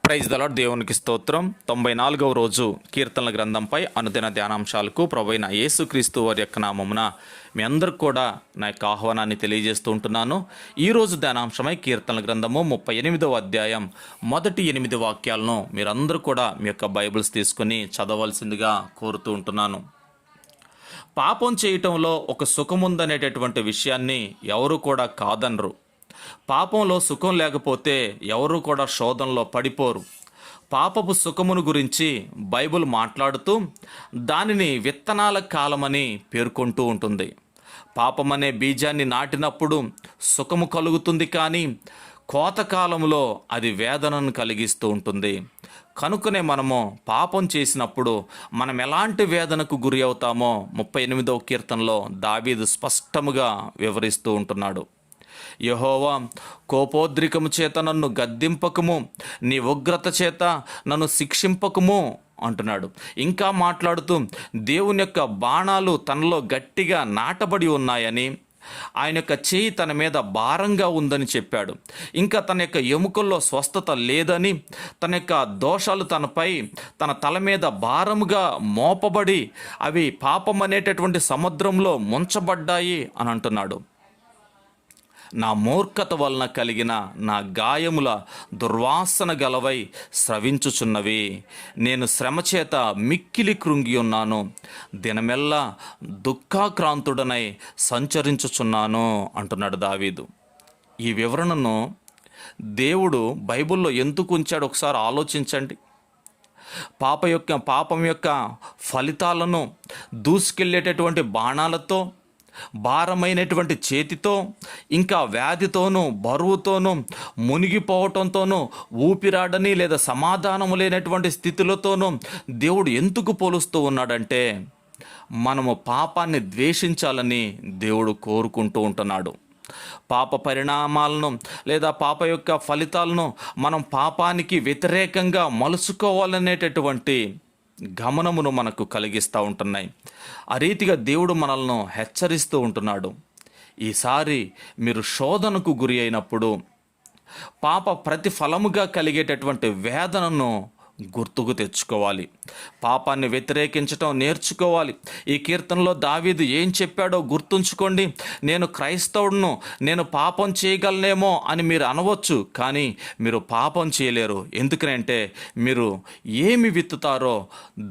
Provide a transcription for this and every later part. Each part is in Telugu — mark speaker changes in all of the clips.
Speaker 1: Praise the lord. దేవునికి స్తోత్రం. 94వ రోజు కీర్తనల గ్రంథంపై అనుదిన ధ్యానాంశాలకు ప్రభువైన యేసుక్రీస్తు వారి యొక్క నామమున మీ అందరికి కూడా నా యొక్క ఆహ్వానాన్ని తెలియజేస్తూ ఉంటున్నాను. ఈరోజు ధ్యానాంశమై కీర్తనల గ్రంథము 38వ అధ్యాయం మొదటి 8 వాక్యాలను మీరందరూ కూడా మీ యొక్క బైబిల్స్ తీసుకుని చదవలసిందిగా కోరుతూ ఉంటున్నాను. పాపం చేయటంలో ఒక సుఖముందనేటటువంటి విషయాన్ని ఎవరు కూడా కాదనరు. పాపంలో సుఖం లేకపోతే ఎవరు కూడా శోధనలో పడిపోరు. పాపపు సుఖమును గురించి బైబిల్ మాట్లాడుతూ దానిని విత్తనాల కాలమని పేర్కొంటూ ఉంటుంది. పాపమనే బీజాన్ని నాటినప్పుడు సుఖము కలుగుతుంది, కానీ కోతకాలంలో అది వేదనను కలిగిస్తూ ఉంటుంది. కనుకనే మనము పాపం చేసినప్పుడు మనం ఎలాంటి వేదనకు గురి అవుతామో 38వ కీర్తనలో దావీదు స్పష్టముగా వివరిస్తూ ఉంటున్నాడు. యెహోవా, కోపోద్రికము చేత నన్ను గద్దింపకము, నీ ఉగ్రత చేత నన్ను శిక్షింపకము అంటున్నాడు. ఇంకా మాట్లాడుతూ దేవుని యొక్క బాణాలు తనలో గట్టిగా నాటబడి ఉన్నాయని, ఆయన యొక్క చేయి తన మీద భారంగా ఉందని చెప్పాడు. ఇంకా తన యొక్క ఎముకల్లో స్వస్థత లేదని, తన యొక్క దోషాలు తన తల మీద భారముగా మోపబడి అవి పాపం అనేటటువంటి సముద్రంలో ముంచబడ్డాయి అని అంటున్నాడు. నా మూర్ఖత వలన కలిగిన నా గాయముల దుర్వాసన గలవై స్రవించుచున్నవి. నేను శ్రమచేత మిక్కిలి కృంగి ఉన్నాను, దినమెల్లా దుఃఖాక్రాంతుడనై సంచరించుచున్నాను అంటున్నాడు దావీదు. ఈ వివరణను దేవుడు బైబిల్లో ఎందుకు ఉంచాడు ఒకసారి ఆలోచించండి. పాపం యొక్క ఫలితాలను దూసుకెళ్ళేటటువంటి బాణాలతో, భారమైనటువంటి చేతితో, ఇంకా వ్యాధితోనూ బరువుతోనూ మునిగిపోవటంతోనూ, ఊపిరాడని లేదా సమాధానము లేనటువంటి స్థితులతోనూ దేవుడు ఎందుకు పోలుస్తూ ఉన్నాడంటే మనము పాపాన్ని ద్వేషించాలని దేవుడు కోరుకుంటూ ఉంటున్నాడు. పాప పరిణామాలను లేదా పాప యొక్క ఫలితాలను మనం పాపానికి వ్యతిరేకంగా మలుసుకోవాలనేటటువంటి గమనమును మనకు కలిగిస్తూ ఉంటున్నాయి. ఆ రీతిగా దేవుడు మనల్ని హెచ్చరిస్తూ ఉంటున్నాడు. ఈసారి మీరు శోధనకు గురి అయినప్పుడు పాప ప్రతిఫలముగా కలిగేటటువంటి వేదనను గుర్తుకు తెచ్చుకోవాలి. పాపాన్ని వ్యతిరేకించటం నేర్చుకోవాలి. ఈ కీర్తనలో దావీదు ఏం చెప్పాడో గుర్తుంచుకోండి. నేను క్రైస్తవుడును, నేను పాపం చేయగలనేమో అని మీరు అనవచ్చు, కానీ మీరు పాపం చేయలేరు. ఎందుకంటే మీరు ఏమి విత్తుతారో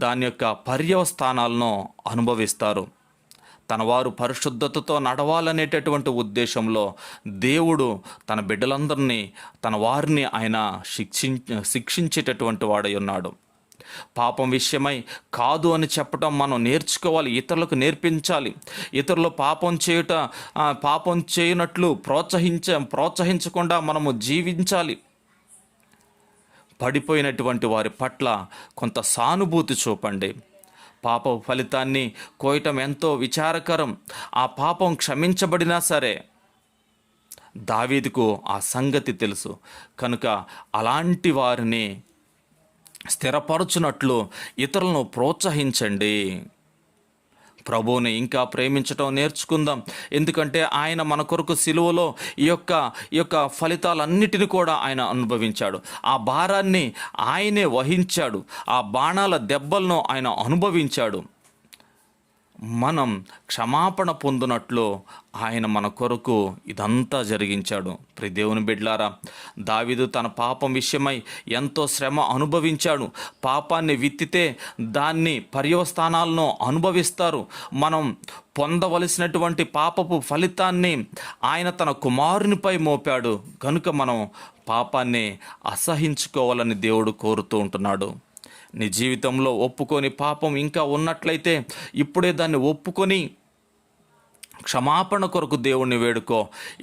Speaker 1: దాని యొక్క పర్యవస్థానాలను అనుభవిస్తారు. తన వారు పరిశుద్ధతతో నడవాలనేటటువంటి ఉద్దేశంలో దేవుడు తన బిడ్డలందరినీ, తన వారిని ఆయన శిక్షించేటటువంటి వాడై ఉన్నాడు. పాపం విషయమై కాదు అని చెప్పటం మనం నేర్చుకోవాలి, ఇతరులకు నేర్పించాలి. ఇతరులు పాపం చేయనట్లు ప్రోత్సహించకుండా మనము జీవించాలి. పడిపోయినటువంటి వారి పట్ల కొంత సానుభూతి చూపండి. పాప ఫలితాన్ని కోయటం ఎంతో విచారకరం. ఆ పాపం క్షమించబడినా సరే దావీదుకు ఆ సంగతి తెలుసు. కనుక అలాంటి వారిని స్థిరపరచునట్లు ఇతరులను ప్రోత్సహించండి. ప్రభువుని ఇంకా ప్రేమించటం నేర్చుకుందాం. ఎందుకంటే ఆయన మన కొరకు సిలువలో ఈ యొక్క ఫలితాలన్నిటిని కూడా ఆయన అనుభవించాడు. ఆ భారాన్ని ఆయనే వహించాడు. ఆ బాణాల దెబ్బలను ఆయన అనుభవించాడు. మనం క్షమాపణ పొందినట్లు ఆయన మన కొరకు ఇదంతా జరిగించాడు. ప్రియ దేవుని బిడ్డలారా, దావీదు తన పాపం విషయమై ఎంతో శ్రమ అనుభవించాడు. పాపాన్ని విత్తితే దాన్ని పర్యవస్థానాలను అనుభవిస్తారు. మనం పొందవలసినటువంటి పాపపు ఫలితాన్ని ఆయన తన కుమారునిపై మోపాడు. కనుక మనం పాపాన్ని అసహించుకోవాలని దేవుడు కోరుతూ ఉంటున్నాడు. నీ జీవితంలో ఒప్పుకొని పాపం ఇంకా ఉన్నట్లయితే ఇప్పుడే దాన్ని ఒప్పుకొని క్షమాపణ కొరకు దేవుణ్ణి వేడుకో.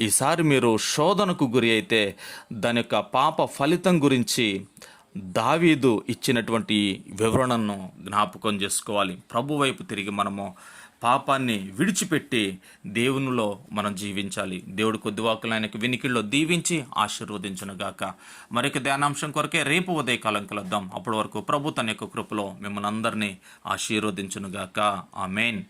Speaker 1: ఈసారి మీరు శోధనకు గురి అయితే దాని యొక్క పాప ఫలితం గురించి దావీదు ఇచ్చినటువంటి వివరణను జ్ఞాపకం చేసుకోవాలి. ప్రభు వైపు తిరిగి మనము పాపాన్ని విడిచిపెట్టి దేవునిలో మనం జీవించాలి. దేవుడు కొద్ది వాక్కులు ఆయనకు వినికిల్లో దీవించి ఆశీర్వదించునుగాక. మరొక ధ్యానాంశం కొరకే రేపు ఉదయకాలం కలుద్దాం. అప్పటి వరకు ప్రభు తన యొక్క కృపలో మిమ్మల్ని అందరినీ ఆశీర్వదించునుగాక. ఆమేన్.